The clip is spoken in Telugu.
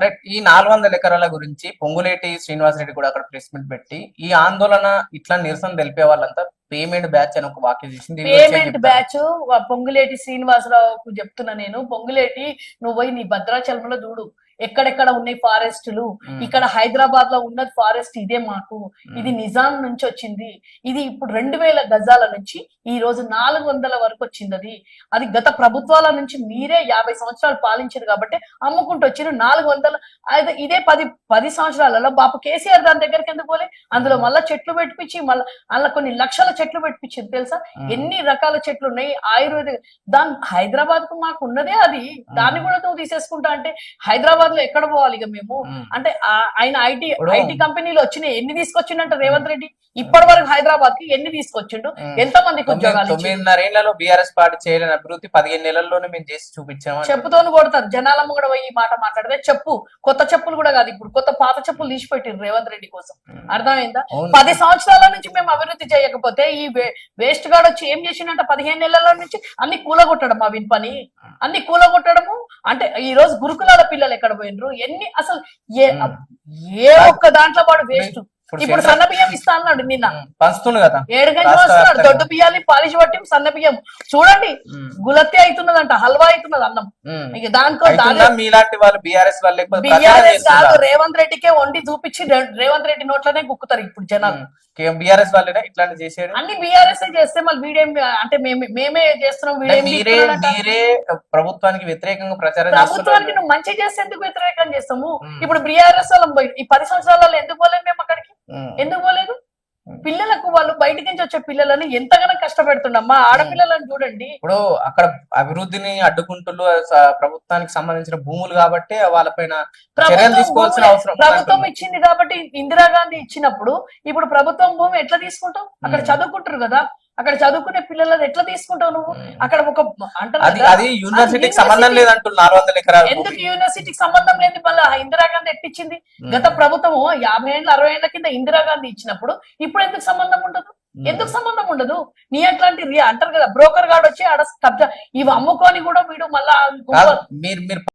రైట్. ఈ 400 ఎకరాల గురించి పొంగులేటి శ్రీనివాసరెడ్డి కూడా అక్కడ ప్రెస్ మీట్ పెట్టి ఈ ఆందోళన ఇట్లా నిరసన తెలిపే వాళ్ళంతా పేమెంట్ బ్యాచ్ అని ఒక వాక్యం చేసింది. పేమెంట్ బ్యాచ్ పొంగులేటి శ్రీనివాసరావుకు చెప్తున్నా నేను, పొంగులేటి నువ్వు పోయి నీ భద్రాచలంలో చూడు ఎక్కడెక్కడ ఉన్నాయి ఫారెస్టులు. ఇక్కడ హైదరాబాద్ లో ఉన్నది ఫారెస్ట్ ఇదే మాకు, ఇది నిజాం నుంచి వచ్చింది. ఇది ఇప్పుడు 2000 గజాల నుంచి ఈ రోజు 400 వరకు వచ్చింది. అది గత ప్రభుత్వాల నుంచి మీరే 50 సంవత్సరాలు పాలించారు కాబట్టి అమ్ముకుంటూ వచ్చిన 400. ఇదే 10 సంవత్సరాలలో బాపు కేసీఆర్ దాని దగ్గరికి ఎందుకు పోలే? అందులో మళ్ళా చెట్లు పెట్టించి మళ్ళీ అందులో కొన్ని లక్షల చెట్లు పెట్టించింది. తెలుసా ఎన్ని రకాల చెట్లు ఉన్నాయి? ఆయుర్వేదిక దాని హైదరాబాద్ కు మాకు ఉన్నదే అది, దాన్ని కూడా నువ్వు తీసేసుకుంటా అంటే హైదరాబాద్ లో ఎక్కడ పోవాలి ఇక మేము? అంటే ఆయన ఐటీ కంపెనీలు వచ్చినాయి, ఎన్ని తీసుకొచ్చిండంట రేవంత్ రెడ్డి ఇప్పటి వరకు హైదరాబాద్ కి ఎన్ని తీసుకొచ్చిండు? ఎంత మందికి ఉద్యోగాలు? 9.5 ఏళ్లలో బీఆర్ఎస్ పార్టీ చేయలేని అభివృద్ధి 15 నెలల్లోనే మేము చేసి చూపించాము. చెప్పుతోను కొడతారు జనాలమ్మ కూడా పోయి ఈ మాట మాట్లాడితే. చెప్పు కొత్త చెప్పులు కూడా కాదు, ఇప్పుడు కొత్త పాత చెప్పులు తీసిపెట్టారు రేవంత్ రెడ్డి కోసం. అర్థమైందా? 10 సంవత్సరాల నుంచి మేము అభివృద్ధి చేయకపోతే ఈ వేస్ట్ గాడు వచ్చి ఏం చేసిండంట 15 నెలల నుంచి? అన్ని కూలగొట్టడం ఆ విన్ పని, అన్ని కూలగొట్టడము. అంటే ఈ రోజు గురుకులాల పిల్లలు ఎక్కడ పోయినరు? ఎన్ని అసలు ఏ ఒక్క దాంట్లో వాడు వేస్ట్. ఇప్పుడు సన్న బియ్యం ఇస్తా అన్నాడు నిన్న, పంచుతుంది కదా 7 గంటలు వస్తున్నాడు. దొడ్డు బియ్యాన్ని పాలిష్ పట్టి సన్న బియ్యం చూడండి గులత్తి అవుతున్నదంట, హల్వా అవుతున్నది అన్నం. ఇక దానికో మీలాంటి వాళ్ళు బీఆర్ఎస్ వాళ్ళు బీఆర్ఎస్ కాదు రేవంత్ రెడ్డికే వండి చూపించి రేవంత్ రెడ్డి నోట్లోనే గుక్కుతారు ఇప్పుడు జనాలు. బీఆర్ఎస్ వాళ్ళే ఇట్లాంటి చేసేది. అన్ని బీఆర్ఎస్ చేస్తే మళ్ళీ వీడేం అంటే మేమే చేస్తున్నాం, మీరే ప్రభుత్వానికి వ్యతిరేకంగా ప్రచారం. ప్రభుత్వానికి నువ్వు మంచి చేస్తే ఎందుకు వ్యతిరేకం చేస్తాము? ఇప్పుడు బీఆర్ఎస్ వాళ్ళం ఈ 10 సంవత్సరాలలో ఎందుకు పోలేదు మేము అక్కడికి? ఎందుకు పోలేదు? పిల్లలకు వాళ్ళు బయటికి నుంచి వచ్చే పిల్లలని ఎంతగానో కష్టపెడుతుండమ్మా. ఆడపిల్లలను చూడండి. ఇప్పుడు అక్కడ అభివృద్ధిని అడ్డుకుంటూ ప్రభుత్వానికి సంబంధించిన భూములు కాబట్టి వాళ్ళపైన చర్యలు తీసుకోవాల్సిన అవసరం. ప్రభుత్వం ఇచ్చింది కాబట్టి ఇందిరాగాంధీ ఇచ్చినప్పుడు ఇప్పుడు ప్రభుత్వం భూమి ఎట్లా తీసుకుంటావు? అక్కడ చదువుకుంటారు కదా, అక్కడ చదువుకునే పిల్లలను ఎట్లా తీసుకుంటావు నువ్వు? అక్కడ ఒక అది యూనివర్సిటీకి సంబంధం లేదంటూ 400 ఎకరాలు ఎందుకు యూనివర్సిటీకి సంబంధం లేదు? మళ్ళీ ఇందిరాగాంధీ ఎట్టిచ్చింది? గత ప్రభుత్వం 50 ఏళ్ళ 60 ఏళ్ల కింద ఇందిరాగాంధీ ఇచ్చినప్పుడు ఇప్పుడు ఎందుకు సంబంధం ఉండదు? ఎందుకు సంబంధం ఉండదు? నీ అట్లాంటి అంటారు కదా బ్రోకర్ గాడు వచ్చి ఆడ కబ్జా ఇవి అమ్ముకొని కూడా వీడు మళ్ళా